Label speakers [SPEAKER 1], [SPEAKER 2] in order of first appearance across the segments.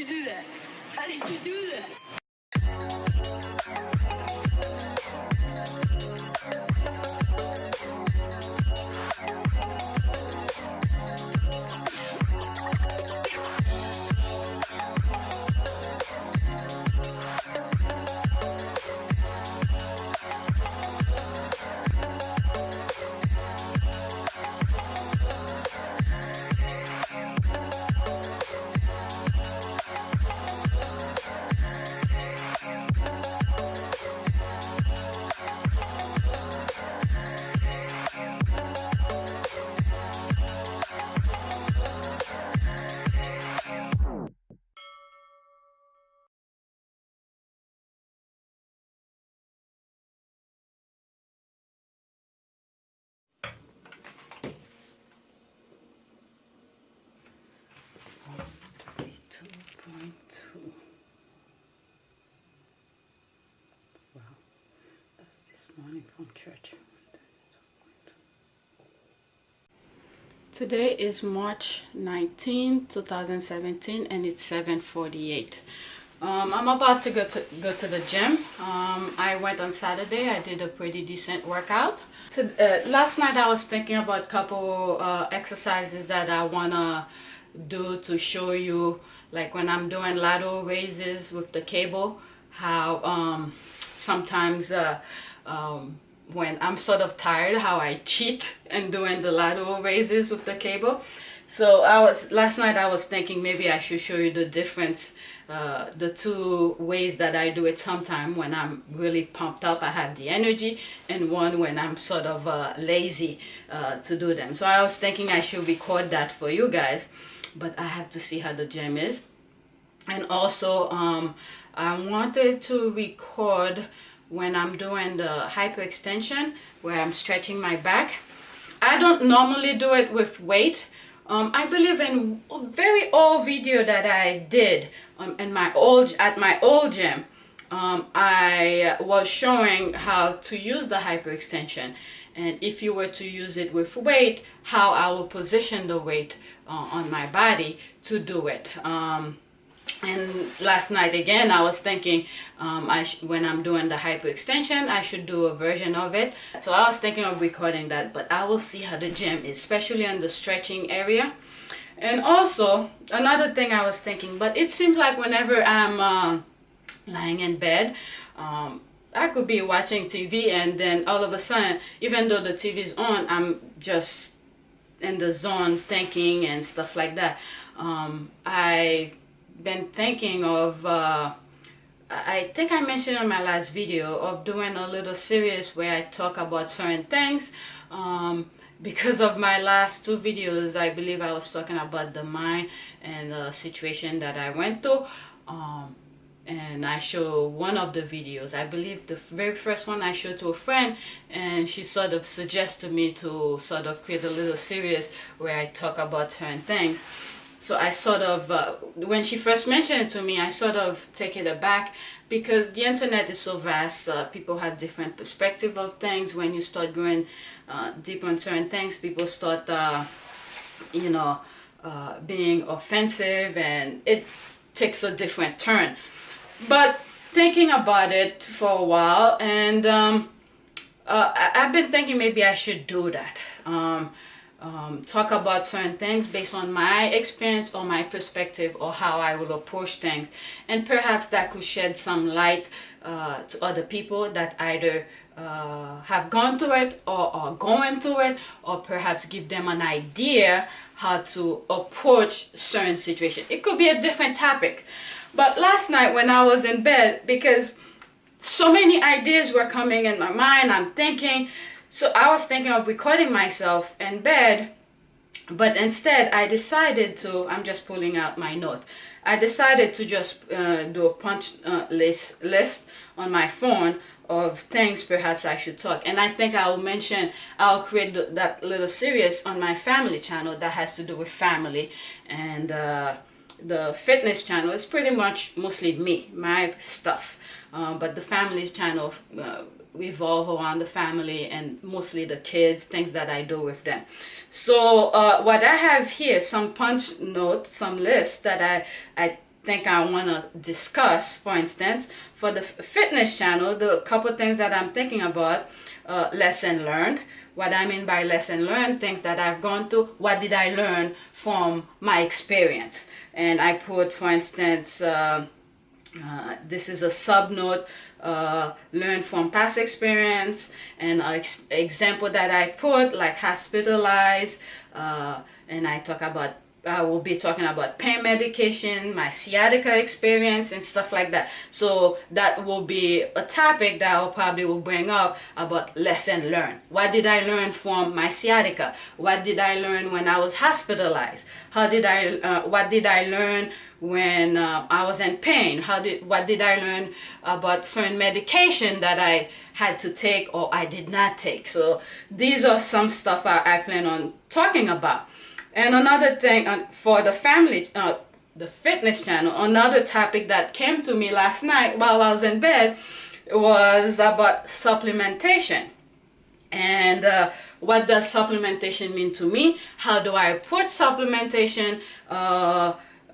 [SPEAKER 1] do that? How did you do that? Wow, that's this morning from church. Today is March 19, 2017, and it's 7:48. I'm about to go to the gym. I went on Saturday. I did a pretty decent workout. Last night I was thinking about a couple exercises that I wanna do to show you, like when I'm doing lateral raises with the cable, how sometimes when I'm sort of tired, how I cheat in doing the lateral raises with the cable. So last night I was thinking maybe I should show you the difference, the two ways that I do it. Sometime when I'm really pumped up, I have the energy, and one when I'm sort of lazy to do them. So I was thinking I should record that for you guys, but I have to see how the gym is. And also I wanted to record when I'm doing the hyperextension, where I'm stretching my back. I don't normally do it with weight. I believe in a very old video that I did at my old gym. I was showing how to use the hyperextension, and if you were to use it with weight, how I will position the weight on my body to do it. And last night again I was thinking when I'm doing the hyperextension, I should do a version of it. So I was thinking of recording that, but I will see how the gym is, especially in the stretching area. And also another thing I was thinking, but it seems like whenever I'm lying in bed, I could be watching TV, and then all of a sudden, even though the TV is on, I'm just in the zone thinking and stuff like that. I've been thinking of I think I mentioned in my last video of doing a little series where I talk about certain things. Because of my last two videos, I believe I was talking about the mind and the situation that I went through, and I show one of the videos, I believe the very first one I showed to a friend, and she sort of suggested me to sort of create a little series where I talk about certain things. So I sort of, when she first mentioned it to me, I sort of take it aback, because the internet is so vast. People have different perspective of things. When you start going deeper on certain things, people start, being offensive, and it takes a different turn. But thinking about it for a while, and I've been thinking maybe I should do that. Talk about certain things based on my experience or my perspective, or how I will approach things, and perhaps that could shed some light to other people that either have gone through it or are going through it, or perhaps give them an idea how to approach certain situations. It could be a different topic. But last night when I was in bed, because so many ideas were coming in my mind, I'm thinking, so I was thinking of recording myself in bed, but instead I decided to, I'm just pulling out my note, I decided to just do a punch list on my phone of things perhaps I should talk. And I think I'll create that little series on my family channel that has to do with family. And the fitness channel is pretty much mostly me, my stuff. But the family channel revolve around the family and mostly the kids, things that I do with them. So what I have here, some punch notes, some lists that I think I want to discuss. For instance, for the fitness channel, the couple things that I'm thinking about, lesson learned. What I mean by lesson learned, things that I've gone through, what did I learn from my experience? And I put, for instance, this is a subnote, learn from past experience, and an example that I put, like hospitalized, and I will be talking about pain medication, my sciatica experience, and stuff like that. So that will be a topic that I probably will bring up about lesson learned. What did I learn from my sciatica? What did I learn when I was hospitalized? What did I learn when I was in pain? What did I learn about certain medication that I had to take or I did not take? So these are some stuff I plan on talking about. And another thing for the the fitness channel, another topic that came to me last night while I was in bed was about supplementation. And what does supplementation mean to me? How do I approach supplementation?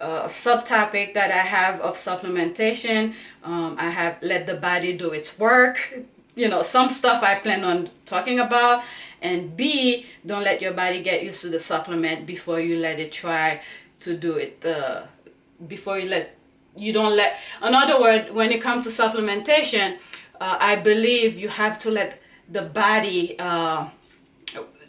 [SPEAKER 1] Subtopic that I have of supplementation, I have let the body do its work. You know, some stuff I plan on talking about. And B, don't let your body get used to the supplement before you let it try to do it. In other words, when it comes to supplementation, I believe you have to let the body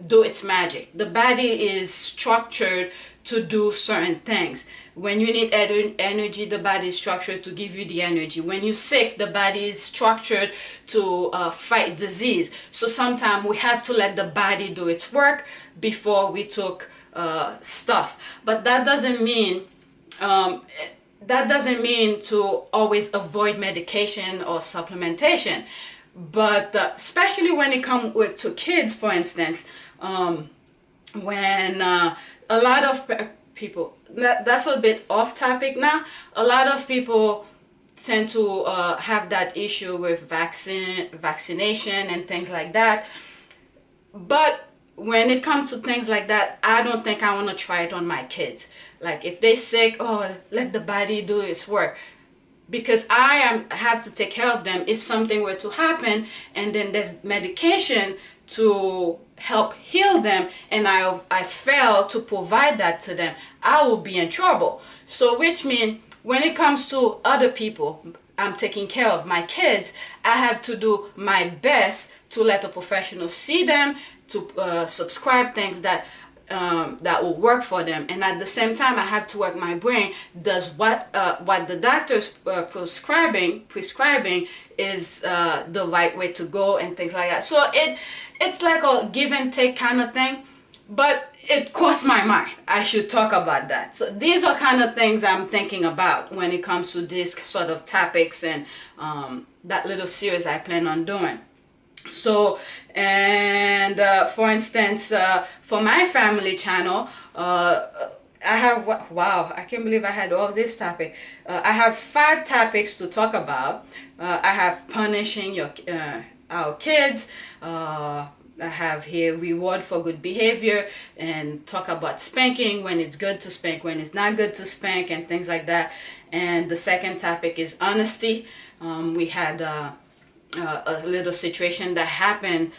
[SPEAKER 1] do its magic. The body is structured to do certain things. When you need energy, the body is structured to give you the energy. When you're sick, the body is structured to fight disease. So sometimes we have to let the body do its work before we took stuff. But that doesn't mean to always avoid medication or supplementation. But especially when it comes to kids, for instance, when a lot of people, that's a bit off topic now, a lot of people tend to have that issue with vaccination and things like that. But when it comes to things like that, I don't think I want to try it on my kids. Like if they're sick, let the body do its work. Because I have to take care of them if something were to happen, and then there's medication to help heal them, and I fail to provide that to them, I will be in trouble. So which means when it comes to other people, I'm taking care of my kids, I have to do my best to let a professional see them, to subscribe things that will work for them. And at the same time, I have to work my brain. Does what the doctor's prescribing is the right way to go, and things like that. So it's like a give and take kind of thing, but it crossed my mind I should talk about that. So these are kind of things I'm thinking about when it comes to these sort of topics, and that little series I plan on doing. So, and for instance, for my family channel, I have, wow, I can't believe I had all this topic. I have 5 topics to talk about. I have punishing our kids. I have here reward for good behavior, and talk about spanking, when it's good to spank, when it's not good to spank, and things like that. And the second topic is honesty. We had a little situation that happened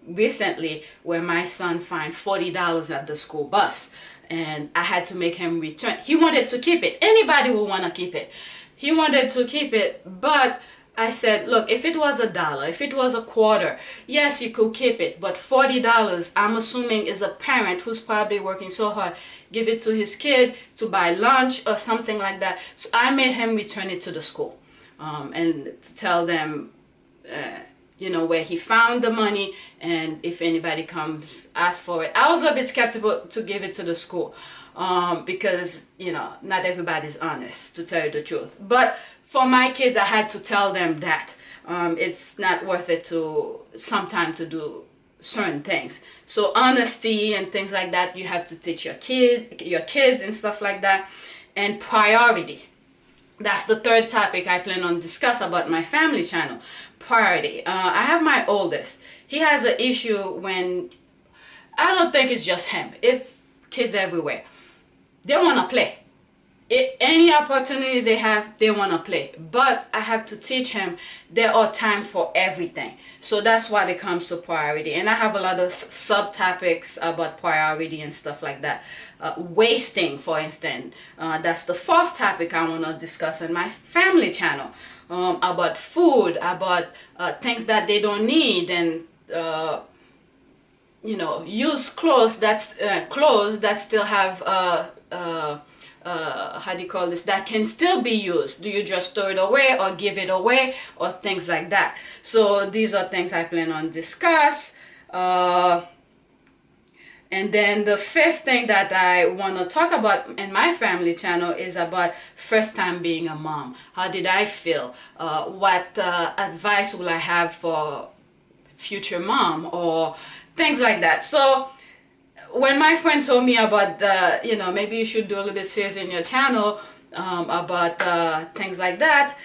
[SPEAKER 1] recently where my son fined $40 at the school bus, and I had to make him return. He wanted to keep it. Anybody would want to keep it. He wanted to keep it, but I said, look, if it was $1, if it was a quarter, yes, you could keep it, but $40, I'm assuming, is a parent who's probably working so hard, give it to his kid to buy lunch or something like that. So I made him return it to the school. And to tell them, where he found the money, and if anybody comes ask for it. I was a bit skeptical to give it to the school, because, not everybody's honest, to tell you the truth. But for my kids, I had to tell them that it's not worth it sometimes to do certain things. So honesty and things like that, you have to teach your kids and stuff like that. And priority. That's the third topic I plan on discuss about my family channel. Priority. I have my oldest. He has an issue when, I don't think it's just him. It's kids everywhere. They want to play. any opportunity they have, they want to play. But I have to teach him there are time for everything. So that's why it comes to priority. And I have a lot of subtopics about priority and stuff like that. Wasting, for instance, that's the fourth topic I want to discuss in my family channel. About food, about things that they don't need, and you know, use clothes that still have how do you call this, that can still be used. Do you just throw it away or give it away or things like that? So these are things I plan on discuss. And then the fifth thing that I want to talk about in my family channel is about first time being a mom. How did I feel? What advice will I have for future mom, or things like that. So when my friend told me about you know, maybe you should do a little bit serious in your channel about things like that,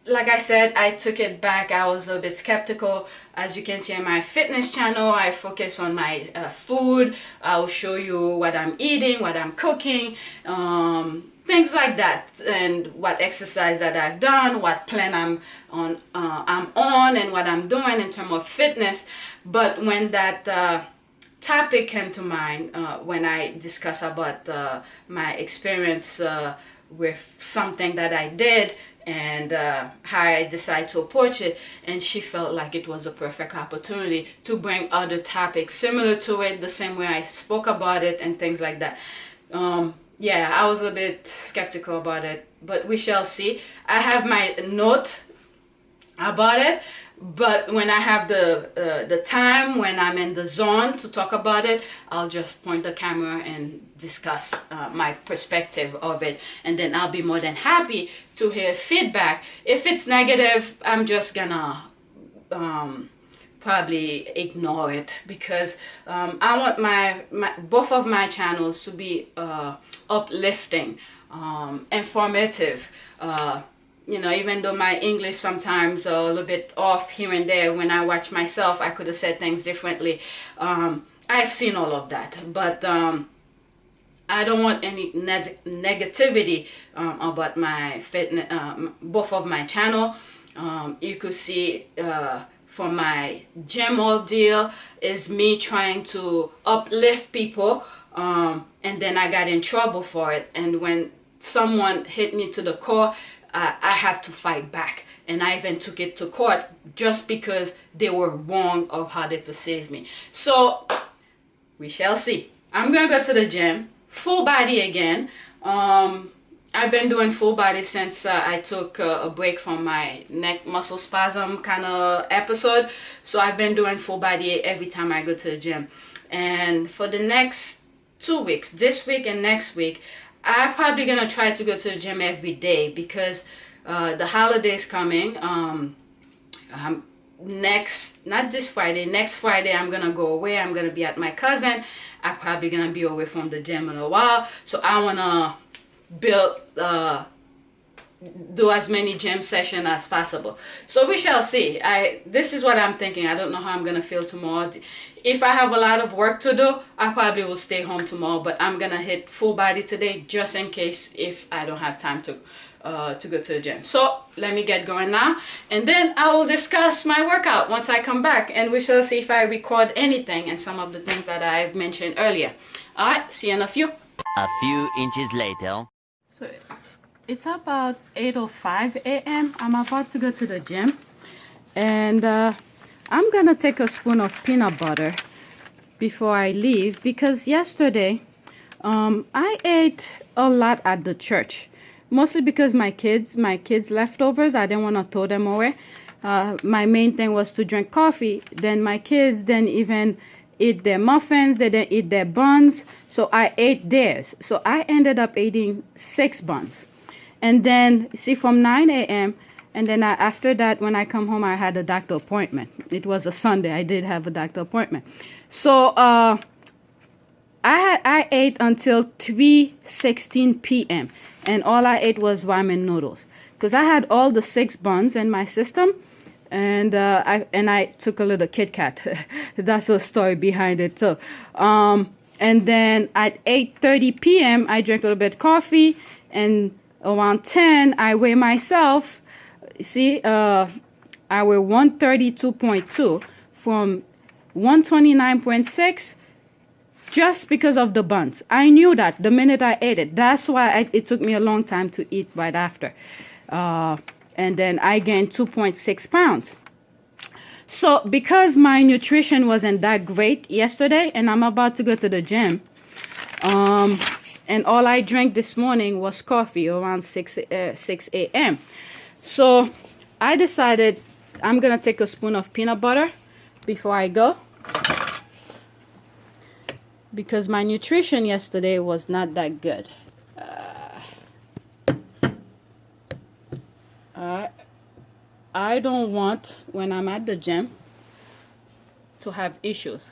[SPEAKER 1] like I said, I took it back. I was a bit skeptical. As you can see in my fitness channel, I focus on my food. I'll show you what I'm eating, what I'm cooking, things like that, and what exercise that I've done, what plan I'm on, and what I'm doing in terms of fitness. But when that topic came to mind, when I discuss about my experience with something that I did, and how I decided to approach it, and she felt like it was a perfect opportunity to bring other topics similar to it, the same way I spoke about it and things like that. Yeah, I was a bit skeptical about it, but we shall see. I have my note about it, but when I have the time, when I'm in the zone to talk about it, I'll just point the camera and discuss my perspective of it, and then I'll be more than happy to hear feedback. If it's negative, I'm just gonna probably ignore it, because I want my both of my channels to be uplifting, informative. You know, even though my English sometimes a little bit off here and there, when I watch myself, I could have said things differently. I've seen all of that, but I don't want any negativity about my fitness, both of my channel. You could see for my gym ordeal is me trying to uplift people, and then I got in trouble for it. And when someone hit me to the core, I have to fight back, and I even took it to court just because they were wrong of how they perceived me. So we shall see. I'm gonna go to the gym, full body again. I've been doing full body since I took a break from my neck muscle spasm kind of episode. So I've been doing full body every time I go to the gym. And for the next 2 weeks, this week and next week, I'm probably gonna try to go to the gym every day, because the holidays coming. Not this Friday, next Friday I'm gonna go away. I'm gonna be at my cousin. I'm probably gonna be away from the gym in a while, so I wanna build do as many gym sessions as possible. So we shall see. This is what I'm thinking. I don't know how I'm gonna feel tomorrow. If I have a lot of work to do, I probably will stay home tomorrow, but I'm gonna hit full body today just in case if I don't have time to go to the gym. So let me get going now, and then I will discuss my workout once I come back, and we shall see if I record anything and some of the things that I've mentioned earlier. All right, see you in a few.
[SPEAKER 2] A few inches later.
[SPEAKER 1] So it's about 8:05 a.m. I'm about to go to the gym, and I'm gonna take a spoon of peanut butter before I leave, because yesterday I ate a lot at the church, mostly because my kids leftovers, I didn't want to throw them away. My main thing was to drink coffee. Then my kids didn't even eat their muffins, they didn't eat their buns, so I ate theirs. So I ended up eating 6 buns. And then, see, from 9 a.m., and then after that, when I come home, I had a doctor appointment. It was a Sunday. I did have a doctor appointment. So I ate until 3:16 p.m. and all I ate was ramen noodles, because I had all the 6 buns in my system, and I took a little Kit Kat. That's a story behind it too. And then at 8:30 p.m. I drank a little bit of coffee, and around 10 I weigh myself. See, I weigh 132.2 from 129.6, just because of the buns. I knew that the minute I ate it. That's why it took me a long time to eat right after. And then I gained 2.6 pounds. So because my nutrition wasn't that great yesterday, and I'm about to go to the gym, and all I drank this morning was coffee around 6 a.m. So I decided I'm going to take a spoon of peanut butter before I go, because my nutrition yesterday was not that good. I don't want, when I'm at the gym, to have issues.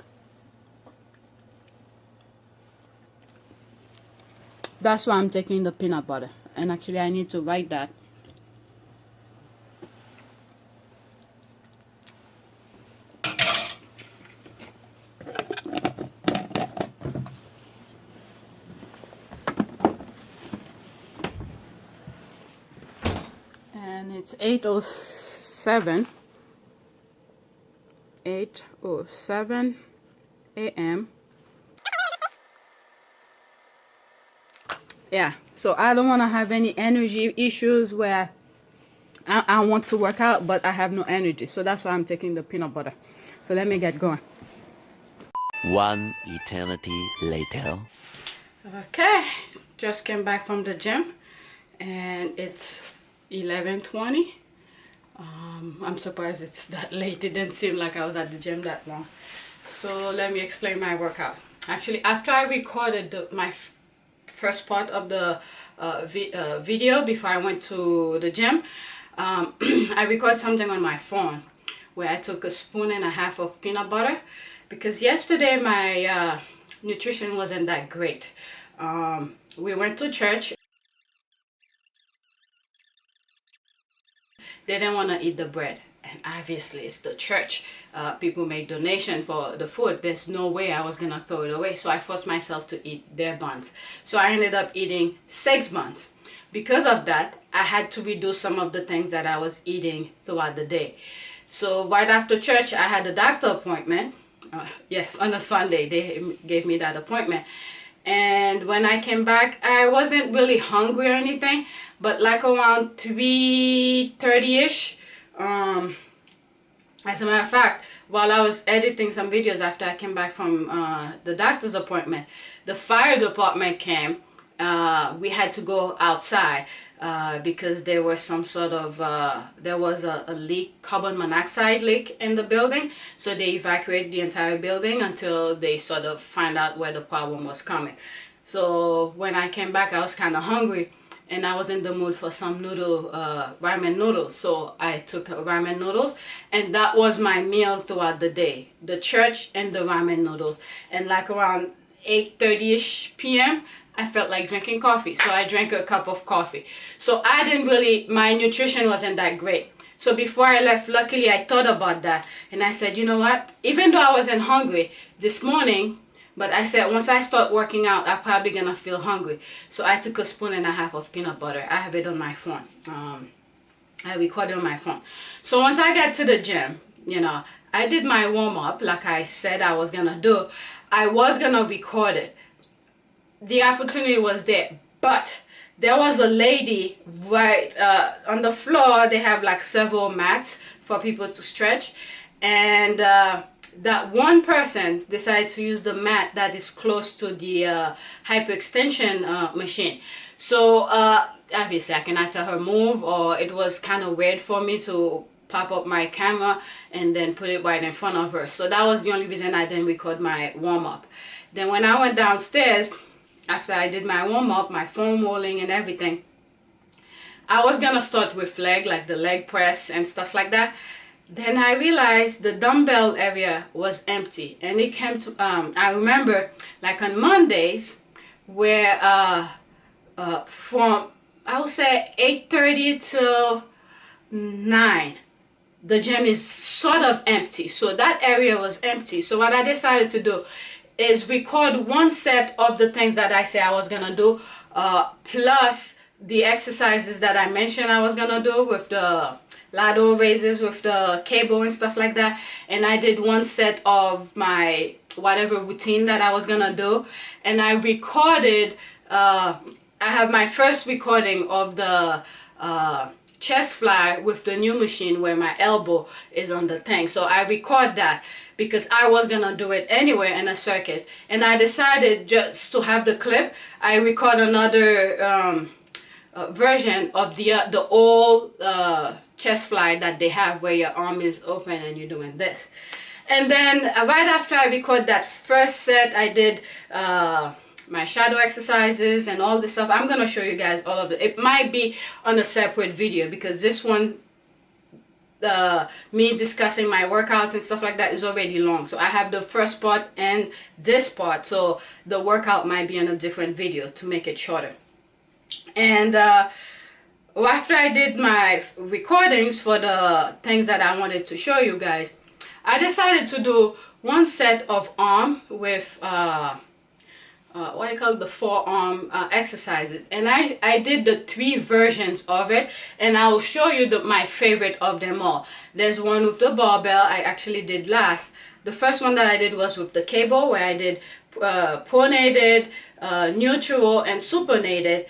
[SPEAKER 1] That's why I'm taking the peanut butter. And actually I need to write that. And it's 8:07 a.m. Yeah, so I don't want to have any energy issues where I want to work out but I have no energy. So that's why I'm taking the peanut butter. So let me get going.
[SPEAKER 2] One eternity later.
[SPEAKER 1] Okay, just came back from the gym and it's 11:20. I'm surprised it's that late. It didn't seem like I was at the gym that long. So let me explain my workout. Actually, after I recorded my first part of the video before I went to the gym, I recorded something on my phone where I took a spoon and a half of peanut butter, because yesterday my nutrition wasn't that great. We went to church. They didn't want to eat the bread, and obviously it's the church. People made donation for the food. There's no way I was gonna throw it away, so I forced myself to eat their buns. So I ended up eating 6 buns. Because of that, I had to reduce some of the things that I was eating throughout the day. So right after church, I had a doctor appointment. Yes, on a Sunday they gave me that appointment. And when I came back, I wasn't really hungry or anything, but like around 3:30ish, as a matter of fact, while I was editing some videos after I came back from the doctor's appointment, the fire department came. We had to go outside because there was some sort of there was a leak, carbon monoxide leak in the building. So they evacuated the entire building until they sort of find out where the problem was coming. So when I came back, I was kind of hungry, and I was in the mood for some ramen noodles. So I took ramen noodles, and that was my meal throughout the day: the church and the ramen noodles. And like around 8:30ish p.m. I felt like drinking coffee, so I drank a cup of coffee. So I didn't really, my nutrition wasn't that great. So before I left, luckily I thought about that, and I said, you know what, even though I wasn't hungry this morning, but I said once I start working out, I'm probably gonna feel hungry. So I took a spoon and a half of peanut butter. I have it on my phone. I recorded on my phone. So once I got to the gym, you know, I did my warm-up like I said I was gonna do. I was gonna record it. The opportunity was there, but there was a lady right on the floor. They have like several mats for people to stretch, and that one person decided to use the mat that is close to the hyperextension machine. So obviously I cannot tell her move, or it was kind of weird for me to pop up my camera and then put it right in front of her. So that was the only reason I didn't record my warm-up. Then when I went downstairs, after I did my warm-up, my foam rolling and everything, I was gonna start with leg, like the leg press and stuff like that. Then I realized the dumbbell area was empty, and it came to I remember like on Mondays where from I would say 8:30 till 9, the gym is sort of empty. So that area was empty. So what I decided to do is record one set of the things that I say I was gonna do, plus the exercises that I mentioned I was gonna do with the lateral raises with the cable and stuff like that. And I did one set of my whatever routine that I was gonna do, and I recorded. I have my first recording of the chest fly with the new machine where my elbow is on the thing. So I record that because I was gonna do it anyway in a circuit, and I decided just to have the clip. I record another version of the old chest fly that they have where your arm is open and you're doing this. And then right after I record that first set, I did my shadow exercises and all this stuff. I'm gonna show you guys all of it. It might be on a separate video because this one, me discussing my workouts and stuff like that, is already long. So I have the first part and this part, so the workout might be on a different video to make it shorter. And after I did my recordings for the things that I wanted to show you guys, I decided to do one set of arm with what I call the forearm exercises, and I did the 3 versions of it, and I will show you my favorite of them all. There's one with the barbell I actually did last. The first one that I did was with the cable, where I did pronated, neutral, and supinated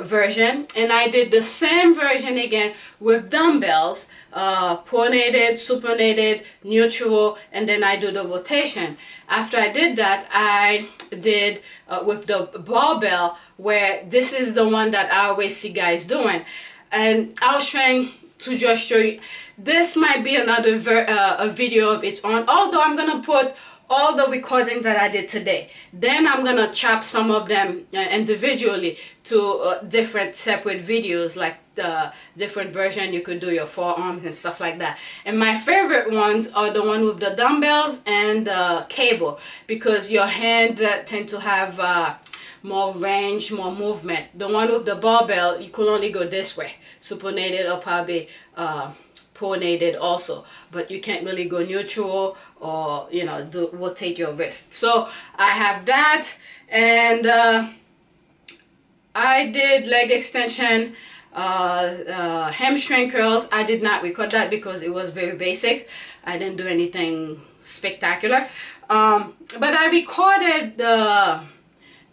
[SPEAKER 1] version, and I did the same version again with dumbbells, pronated, supinated, neutral, and then I do the rotation. After I did that, I did with the barbell, where this is the one that I always see guys doing, and I was trying to just show you. This might be another a video of its own, although I'm gonna put all the recordings that I did today. Then I'm gonna chop some of them individually to different separate videos, like the different version you could do your forearms and stuff like that. And my favorite ones are the one with the dumbbells and the cable, because your hand tend to have more range, more movement. The one with the barbell, you could only go this way, supinated or probably pronated also, but you can't really go neutral or, you know, rotate your wrist. So I have that, and I did leg extension, hamstring curls. I did not record that because it was very basic. I didn't do anything spectacular, but I recorded the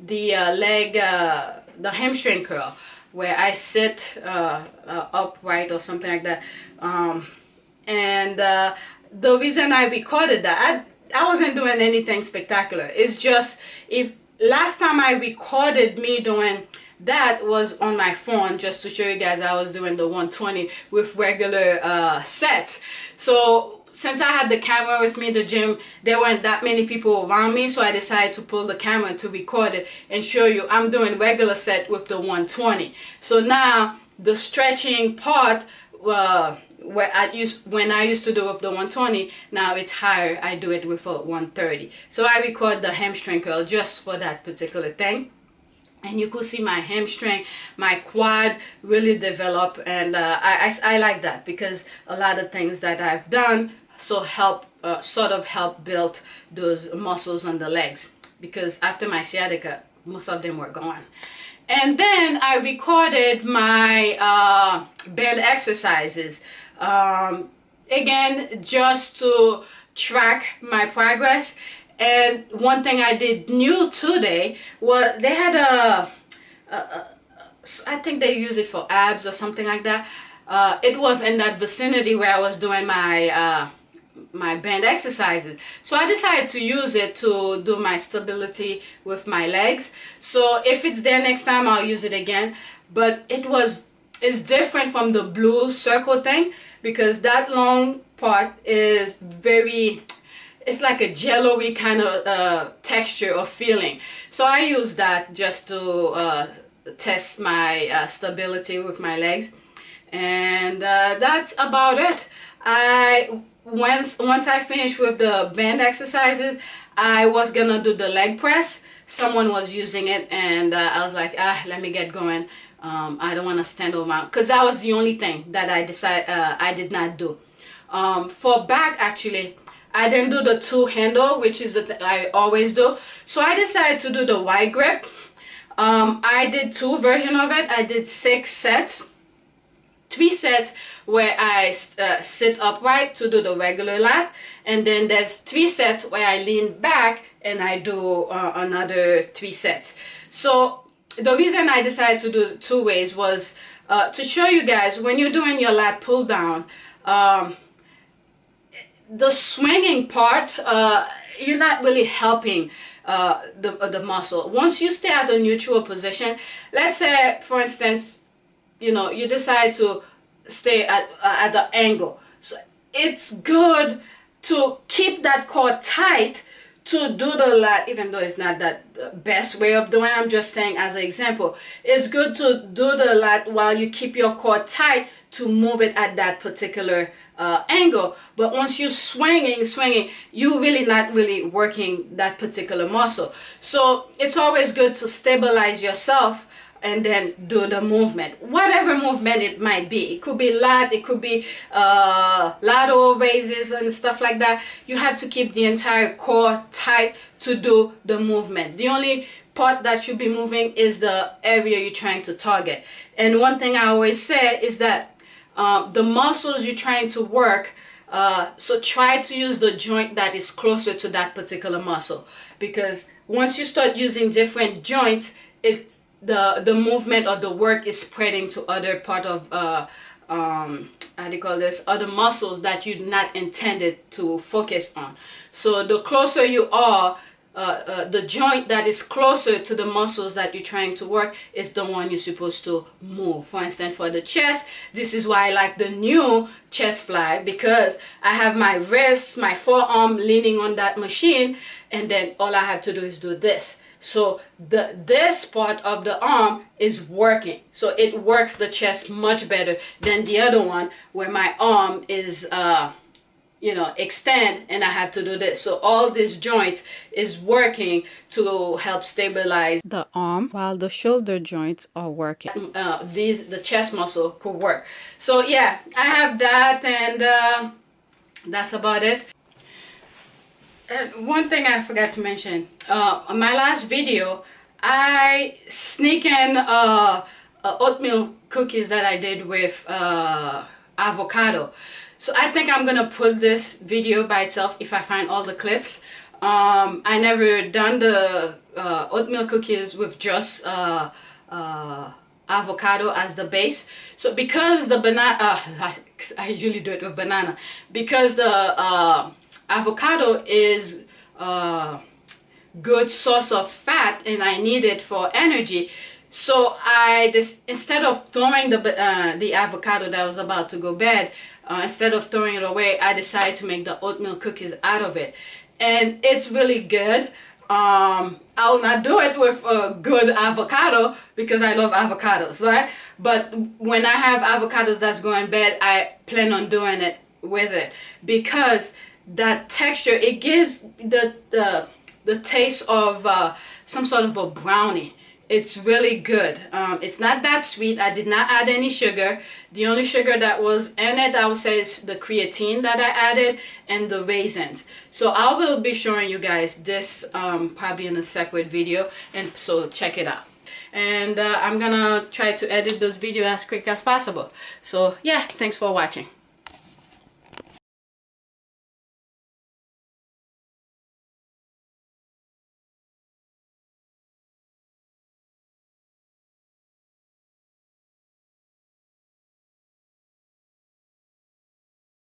[SPEAKER 1] leg, the hamstring curl, where I sit upright or something like that. And the reason I recorded that, I wasn't doing anything spectacular. It's just, if last time I recorded me doing that was on my phone, just to show you guys I was doing the 120 with regular sets. So since I had the camera with me in the gym, there weren't that many people around me, so I decided to pull the camera to record it and show you I'm doing regular set with the 120. So now the stretching part, when I used to do with the 120, now it's higher. I do it with a 130. So I record the hamstring curl just for that particular thing. And you could see my hamstring, my quad really develop, and I like that, because a lot of things that I've done sort of help build those muscles on the legs, because after my sciatica, most of them were gone. And then I recorded my band exercises, again, just to track my progress. And one thing I did new today was they had I think they use it for abs or something like that. It was in that vicinity where I was doing my my band exercises, so I decided to use it to do my stability with my legs. So if it's there next time, I'll use it again. But it's different from the blue circle thing, because that long part is very, it's like a jello-y kind of texture or feeling. So I use that just to test my stability with my legs. And that's about it. Once I finished with the band exercises, I was gonna do the leg press. Someone was using it, and I was like, let me get going. I don't want to stand over, because that was the only thing that I did not do. For back, actually, I didn't do the two handle, which is I always do. So I decided to do the wide grip. I did two versions of it. I did 6 sets. 3 sets where I sit upright to do the regular lat, and then there's 3 sets where I lean back and I do another 3 sets. So the reason I decided to do it 2 ways was to show you guys when you're doing your lat pull down, the swinging part, you're not really helping the muscle. Once you stay at a neutral position, let's say for instance, you know, you decide to stay at the angle, so it's good to keep that core tight to do the lat, even though it's not that the best way of doing it. I'm just saying as an example, it's good to do the lat while you keep your core tight to move it at that particular angle. But once you're swinging, you're really not really working that particular muscle. So it's always good to stabilize yourself and then do the movement, whatever movement it might be. It could be lat, it could be lateral raises and stuff like that. You have to keep the entire core tight to do the movement. The only part that should be moving is the area you're trying to target. And one thing I always say is that the muscles you're trying to work, so try to use the joint that is closer to that particular muscle, because once you start using different joints, it's the movement or the work is spreading to other part of how do you call this, other muscles that you're not intended to focus on. So the closer you are, the joint that is closer to the muscles that you're trying to work is the one you're supposed to move. For instance, for the chest, this is why I like the new chest fly, because I have my wrist, my forearm leaning on that machine, and then all I have to do is do this. So this part of the arm is working. So it works the chest much better than the other one where my arm is you know, extend and I have to do this. So all these joints is working to help stabilize the arm while the shoulder joints are working. The chest muscle could work. So yeah, I have that, and that's about it. And one thing I forgot to mention, on my last video, I sneak in oatmeal cookies that I did with avocado. So I think I'm gonna put this video by itself if I find all the clips. I never done the oatmeal cookies with just avocado as the base. So because the banana, I usually do it with banana, because the avocado is good source of fat and I need it for energy. So instead of throwing the avocado that was about to go bad, instead of throwing it away, I decided to make the oatmeal cookies out of it, and it's really good. I'll not do it with a good avocado because I love avocados, right? But when I have avocados that's going bad, I plan on doing it with it, because that texture, it gives the taste of some sort of a brownie. It's really good. It's not that sweet. I did not add any sugar. The only sugar that was in it, I would say, is the creatine that I added and the raisins. So I will be showing you guys this probably in a separate video, and so check it out. And I'm gonna try to edit this video as quick as possible. So yeah, thanks for watching.